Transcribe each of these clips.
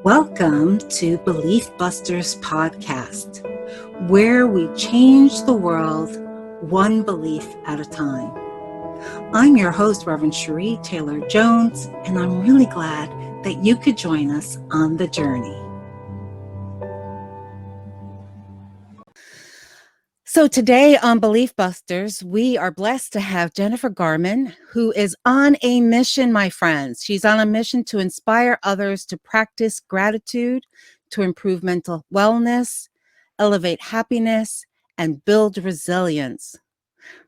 Welcome to Belief Busters Podcast, where we change the world one belief at a time. I'm your host, Reverend Cherie Taylor Jones, and I'm really glad that you could join us on the journey. So today on Belief Busters, we are blessed to have Jennifer Garman, who is on a mission, my friends. She's on a mission to inspire others to practice gratitude, to improve mental wellness, elevate happiness, and build resilience.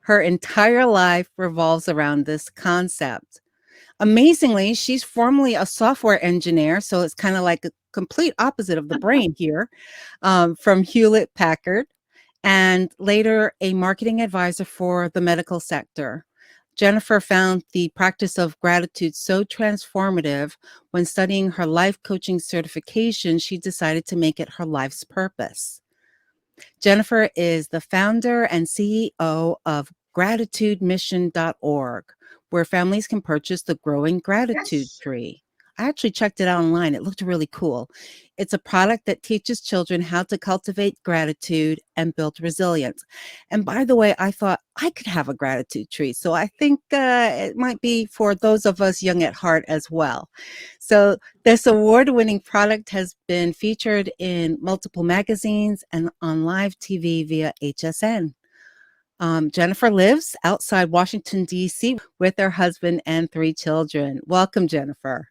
Her entire life revolves around this concept. Amazingly, she's formerly a software engineer, so it's kind of like a complete opposite of the brain here, from Hewlett-Packard, and later a marketing advisor for the medical sector. Jennifer found the practice of gratitude so transformative when studying her life coaching certification, she decided to make it her life's purpose. Jennifer is the founder and CEO of gratitudemission.org, where families can purchase the Growing Gratitude Tree. I actually checked it out online. It looked really cool. It's a product that teaches children how to cultivate gratitude and build resilience. And by the way, I thought I could have a gratitude tree. So I think it might be for those of us young at heart as well. So this award-winning product has been featured in multiple magazines and on live TV via HSN. Jennifer lives outside Washington, D.C. with her husband and 3 children. Welcome, Jennifer.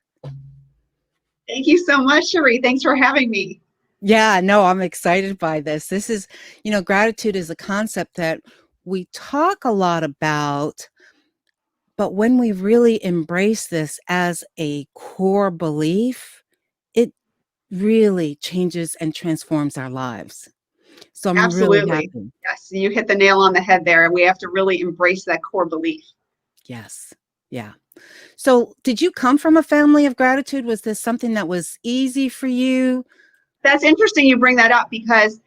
Thank you so much, Cherie. Thanks for having me. Yeah, no, I'm excited by this. This is, gratitude is a concept that we talk a lot about, but when we really embrace this as a core belief, it really changes and transforms our lives. So I'm really Absolutely. happy. Yes, you hit the nail on the head there. We have to really embrace that core belief. Yes. Yeah. So did you come from a family of gratitude? Was this something that was easy for you? That's interesting you bring that up because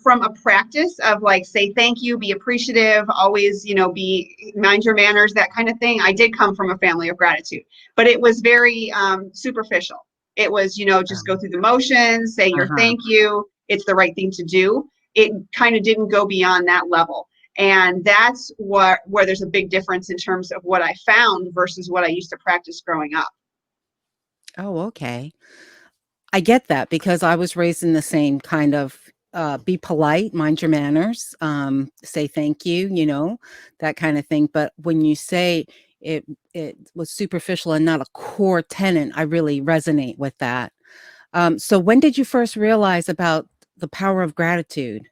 from a practice of say thank you, be appreciative, always, be mind your manners, that kind of thing. I did come from a family of gratitude, but it was very superficial. It was, just go through the motions, say your thank you. It's the right thing to do. It kind of didn't go beyond that level. And that's where there's a big difference in terms of what I found versus what I used to practice growing up. Oh, okay. I get that because I was raised in the same kind of be polite, mind your manners, say thank you, that kind of thing. But when you say it was superficial and not a core tenet, I really resonate with that. So when did you first realize about the power of gratitude?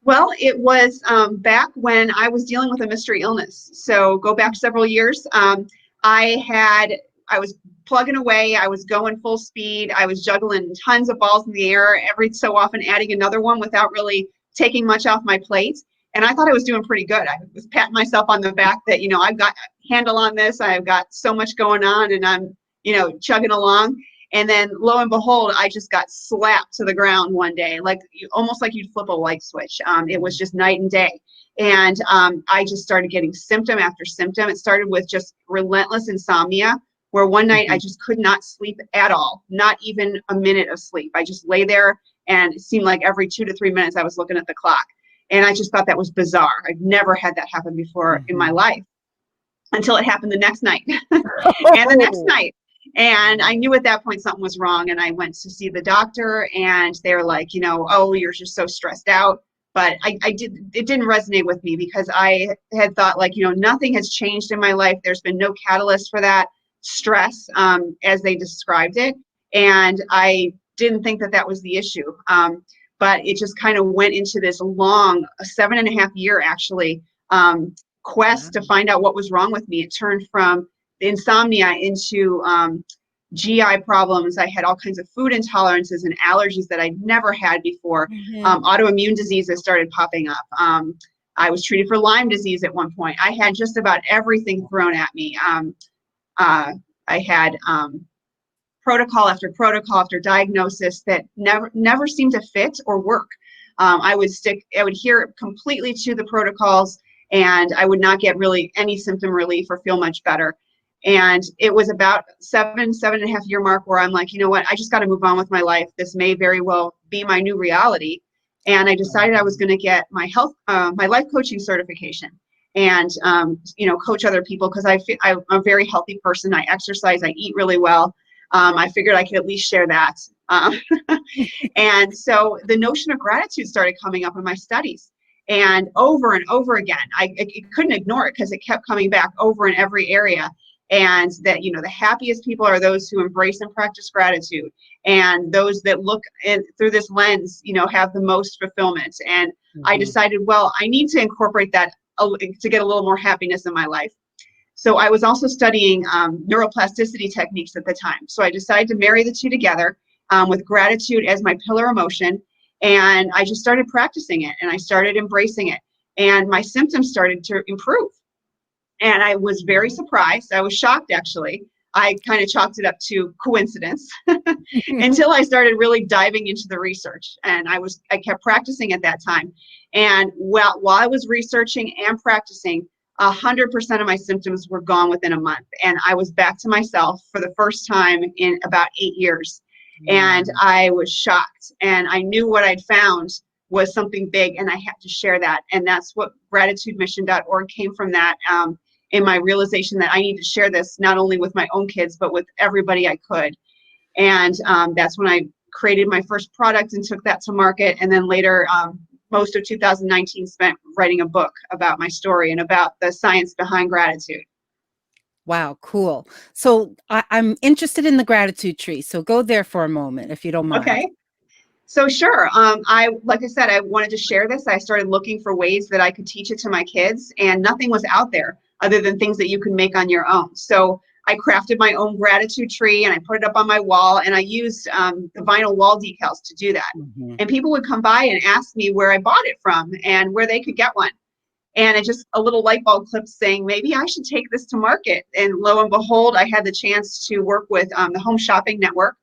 Well, it was back when I was dealing with a mystery illness. So go back several years. I was plugging away. I was going full speed. I was juggling tons of balls in the air, every so often adding another one without really taking much off my plate. And I thought I was doing pretty good. I was patting myself on the back that, I've got a handle on this. I've got so much going on and I'm, chugging along. And then lo and behold, I just got slapped to the ground one day, almost like you'd flip a light switch. It was just night and day. And I just started getting symptom after symptom. It started with just relentless insomnia, where one night I just could not sleep at all, not even a minute of sleep. I just lay there and it seemed like every 2 to 3 minutes I was looking at the clock. And I just thought that was bizarre. I've never had that happen before in my life until it happened the next night and the next night. And I knew at that point something was wrong. And I went to see the doctor and they were like, oh, you're just so stressed out. But it didn't resonate with me because I had thought nothing has changed in my life. There's been no catalyst for that stress as they described it. And I didn't think that was the issue. But it just kind of went into this long 7.5 year actually quest to find out what was wrong with me. It turned from the insomnia into GI problems. I had all kinds of food intolerances and allergies that I'd never had before. Autoimmune diseases started popping up. I was treated for Lyme disease at one point. I had just about everything thrown at me. I had protocol after diagnosis that never seemed to fit or work. I would adhere completely to the protocols and I would not get really any symptom relief or feel much better. And it was about 7.5 year mark where I'm like, you know what, I just got to move on with my life. This may very well be my new reality. And I decided I was going to get my my life coaching certification and, coach other people because I'm a very healthy person. I exercise, I eat really well. I figured I could at least share that. Um, and so the notion of gratitude started coming up in my studies. And over again, I couldn't ignore it because it kept coming back over in every area. And that, the happiest people are those who embrace and practice gratitude. And those that look through this lens, have the most fulfillment. And I decided, well, I need to incorporate that to get a little more happiness in my life. So I was also studying neuroplasticity techniques at the time. So I decided to marry the two together with gratitude as my pillar emotion. And I just started practicing it and I started embracing it. And my symptoms started to improve. And I was very surprised. I was shocked, actually. I kind of chalked it up to coincidence until I started really diving into the research. And I kept practicing at that time. And while I was researching and practicing, 100% of my symptoms were gone within a month. And I was back to myself for the first time in about 8 years. And I was shocked. And I knew what I'd found was something big, and I had to share that. And that's what gratitudemission.org came from, that in my realization that I need to share this not only with my own kids, but with everybody I could. And that's when I created my first product and took that to market. And then later, most of 2019 spent writing a book about my story and about the science behind gratitude. Wow, cool. So I'm interested in the gratitude tree. So go there for a moment, if you don't mind. Okay. So sure. Like I said, I wanted to share this. I started looking for ways that I could teach it to my kids, and nothing was out there other than things that you can make on your own. So I crafted my own gratitude tree and I put it up on my wall, and I used the vinyl wall decals to do that. And people would come by and ask me where I bought it from and where they could get one. And it just a little light bulb clip saying, maybe I should take this to market. And lo and behold, I had the chance to work with the Home Shopping Network.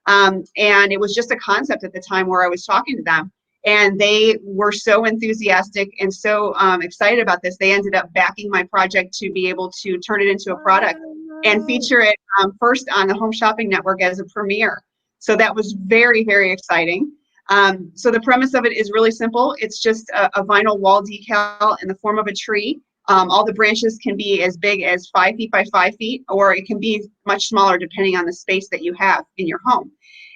And it was just a concept at the time where I was talking to them. And they were so enthusiastic and so excited about this. They ended up backing my project to be able to turn it into a product and feature it first on the Home Shopping Network as a premiere. So that was very, very exciting. So the premise of it is really simple. It's just a vinyl wall decal in the form of a tree. All the branches can be as big as 5 feet by 5 feet, or it can be much smaller depending on the space that you have in your home.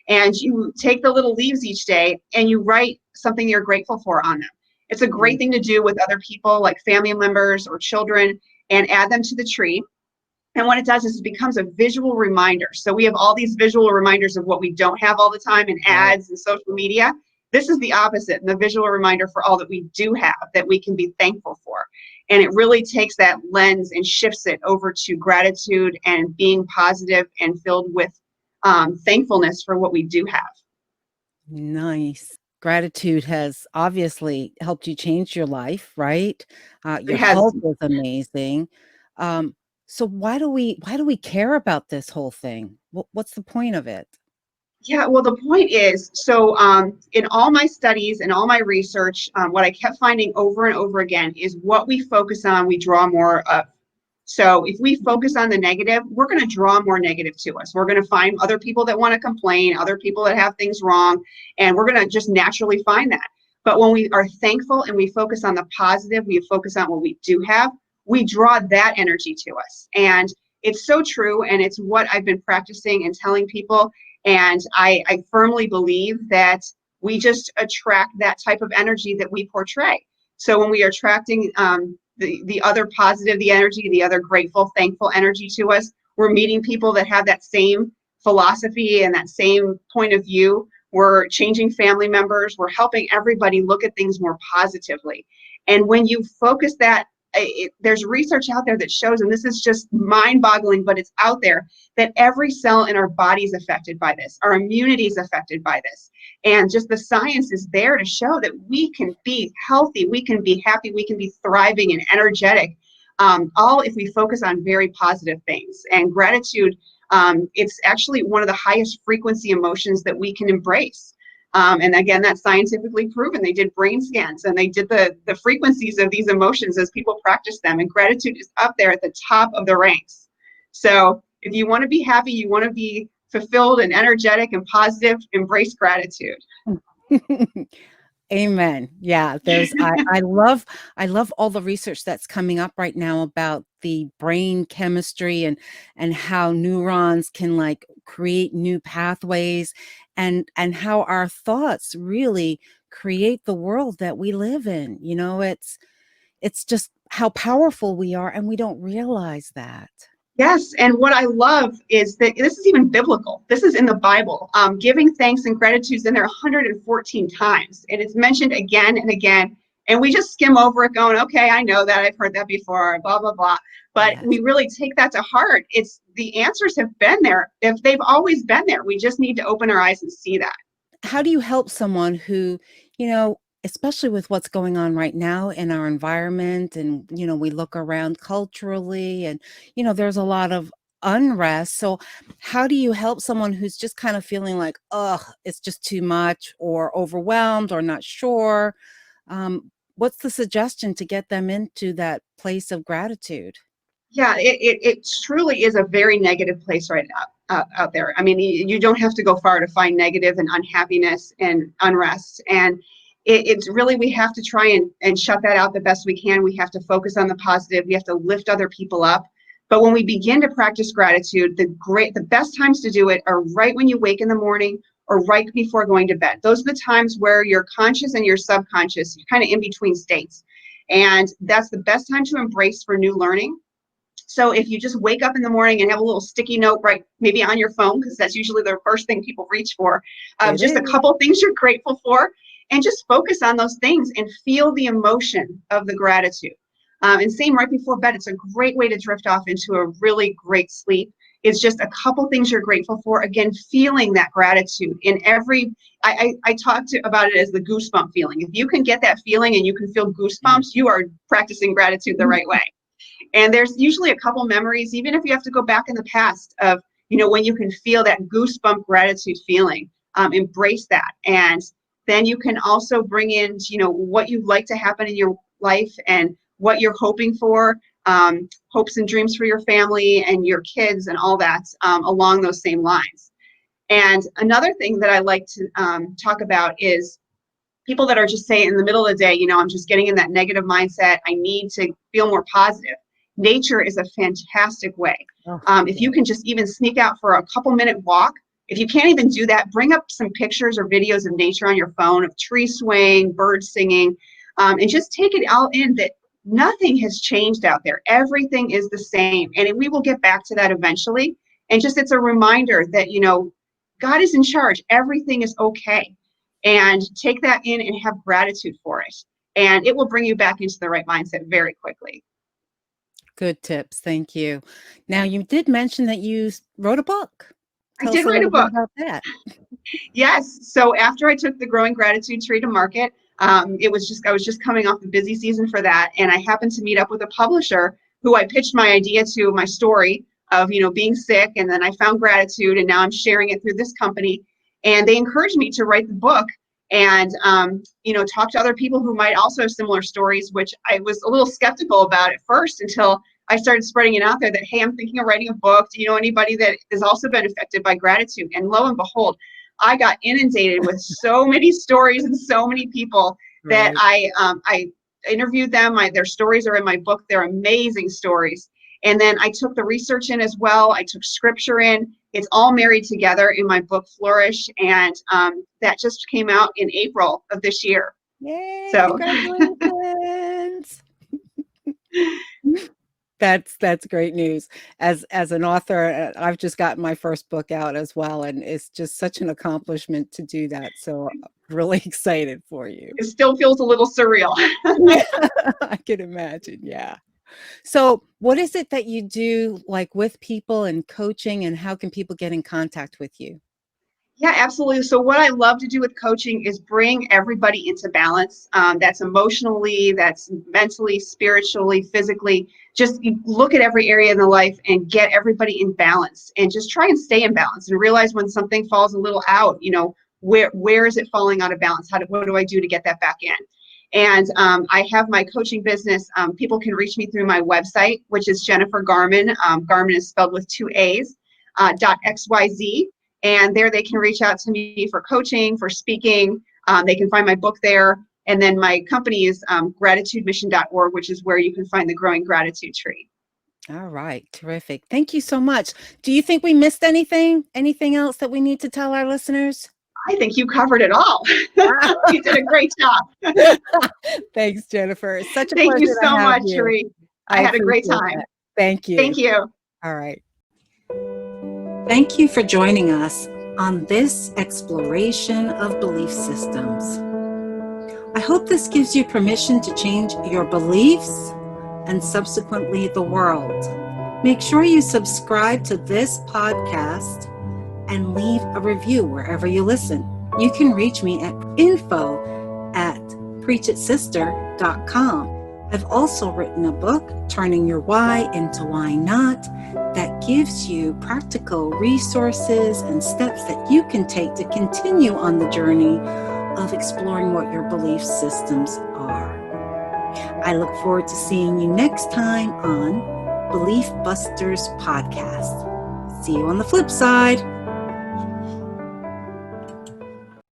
And you take the little leaves each day and you write something you're grateful for on them. It's a great thing to do with other people, like family members or children, and add them to the tree. And what it does is it becomes a visual reminder. So we have all these visual reminders of what we don't have all the time in ads and social media. This is the opposite, and the visual reminder for all that we do have that we can be thankful for. And it really takes that lens and shifts it over to gratitude and being positive and filled with thankfulness for what we do have. Nice. Gratitude has obviously helped you change your life, right? Your It has. health is amazing. So why do we care about this whole thing? What's the point of it? Yeah, well, the point is, so in all my studies and all my research, what I kept finding over and over again is what we focus on, we draw more of. So if we focus on the negative, we're going to draw more negative to us. We're going to find other people that want to complain, other people that have things wrong, and we're going to just naturally find that. But when we are thankful and we focus on the positive, we focus on what we do have, we draw that energy to us. And it's so true, and it's what I've been practicing and telling people. And I firmly believe that we just attract that type of energy that we portray. So when we are attracting the other positive, the energy, the other grateful, thankful energy to us, we're meeting people that have that same philosophy and that same point of view. We're changing family members. We're helping everybody look at things more positively. And when you focus that, there's research out there that shows, and this is just mind-boggling, but it's out there, that every cell in our body is affected by this. Our immunity is affected by this. And just the science is there to show that we can be healthy, we can be happy, we can be thriving and energetic, all if we focus on very positive things. And gratitude, it's actually one of the highest frequency emotions that we can embrace. And again, that's scientifically proven. They did brain scans and they did the frequencies of these emotions as people practice them. And gratitude is up there at the top of the ranks. So if you want to be happy, you want to be fulfilled and energetic and positive, embrace gratitude. Amen. Yeah, I love all the research that's coming up right now about the brain chemistry and how neurons can like create new pathways and how our thoughts really create the world that we live in. You know, it's just how powerful we are and we don't realize that. Yes, and what I love is that this is even biblical. This is in the Bible. Giving thanks and gratitude is in there 114 times, and it's mentioned again and again. And we just skim over it, going, "Okay, I know that. I've heard that before." Blah blah blah. But Yes. we really take that to heart. It's the answers have been there. If they've always been there, we just need to open our eyes and see that. How do you help someone who, you know, especially with what's going on right now in our environment and, you know, we look around culturally and, you know, there's a lot of unrest. So how do you help someone who's just kind of feeling like, oh, it's just too much or overwhelmed or not sure? What's the suggestion to get them into that place of gratitude? Yeah, it truly is a very negative place right now out there. I mean, you don't have to go far to find negative and unhappiness and unrest. And it's really, we have to try and shut that out the best we can. We have to focus on the positive. We have to lift other people up. But when we begin to practice gratitude, the best times to do it are right when you wake in the morning or right before going to bed. Those are the times where your conscious and your subconscious, you're kind of in between states. And that's the best time to embrace for new learning. So if you just wake up in the morning and have a little sticky note right maybe on your phone, because that's usually the first thing people reach for, It just a is. couple things you're grateful for, and just focus on those things and feel the emotion of the gratitude. And same right before bed, it's a great way to drift off into a really great sleep. It's just a couple things you're grateful for. Again, feeling that gratitude in every, I talked about it as the goosebump feeling. If you can get that feeling and you can feel goosebumps, you are practicing gratitude the right way. And there's usually a couple memories, even if you have to go back in the past of, when you can feel that goosebump gratitude feeling, embrace that. And then you can also bring in, what you'd like to happen in your life and what you're hoping for, hopes and dreams for your family and your kids and all that along those same lines. And another thing that I like to talk about is people that are just saying in the middle of the day, I'm just getting in that negative mindset. I need to feel more positive. Nature is a fantastic way. Oh, If yeah. you can just even sneak out for a couple minute walk, if you can't even do that, bring up some pictures or videos of nature on your phone of trees swaying, birds singing, and just take it all in that nothing has changed out there. Everything is the same. And we will get back to that eventually. And just it's a reminder that, God is in charge. Everything is okay. And take that in and have gratitude for it. And it will bring you back into the right mindset very quickly. Good tips. Thank you. Now, you did mention that you wrote a book. I Tell us did a write a little bit book. about that. Yes. So after I took the Growing Gratitude tree to market, I was just coming off the busy season for that. And I happened to meet up with a publisher who I pitched my idea to, my story of, being sick. And then I found gratitude and now I'm sharing it through this company. And they encouraged me to write the book and, talk to other people who might also have similar stories, which I was a little skeptical about at first until I started spreading it out there that, hey, I'm thinking of writing a book. Do you know anybody that has also been affected by gratitude? And lo and behold, I got inundated with so many stories and so many people that Right. I interviewed them. Their stories are in my book. They're amazing stories. And then I took the research in as well. I took scripture in. It's all married together in my book, Flourish. And that just came out in April of this year. Yay, So congratulations. That's great news. As an author, I've just gotten my first book out as well, and it's just such an accomplishment to do that. So really excited for you. it still feels a little surreal. Yeah, I can imagine. Yeah. So what is it that you do like with people and coaching, and how can people get in contact with you? Yeah, absolutely. So what I love to do with coaching is bring everybody into balance. That's emotionally, that's mentally, spiritually, physically. Just look at every area in the life and get everybody in balance, and just try and stay in balance and realize when something falls a little out. Where is it falling out of balance? What do I do to get that back in? And I have my coaching business. People can reach me through my website, which is Jennifer Garman. Garman is spelled with 2 A's, .xyz. And there they can reach out to me for coaching, for speaking. They can find my book there. And then my company is gratitudemission.org, which is where you can find the Growing Gratitude Tree. All right. Terrific. Thank you so much. Do you think we missed anything? Anything else that we need to tell our listeners? I think you covered it all. You did a great job. Thanks, Jennifer. It's such a Thank you pleasure to so have much, you. Cherie. I had a great appreciate time. that. Thank you. Thank you. All right. Thank you for joining us on this exploration of belief systems. I hope this gives you permission to change your beliefs and subsequently the world. Make sure you subscribe to this podcast and leave a review wherever you listen. You can reach me at info@preachitsister.com. I've also written a book, Turning Your Why into Why Not, that gives you practical resources and steps that you can take to continue on the journey of exploring what your belief systems are. I look forward to seeing you next time on Belief Busters Podcast. See you on the flip side.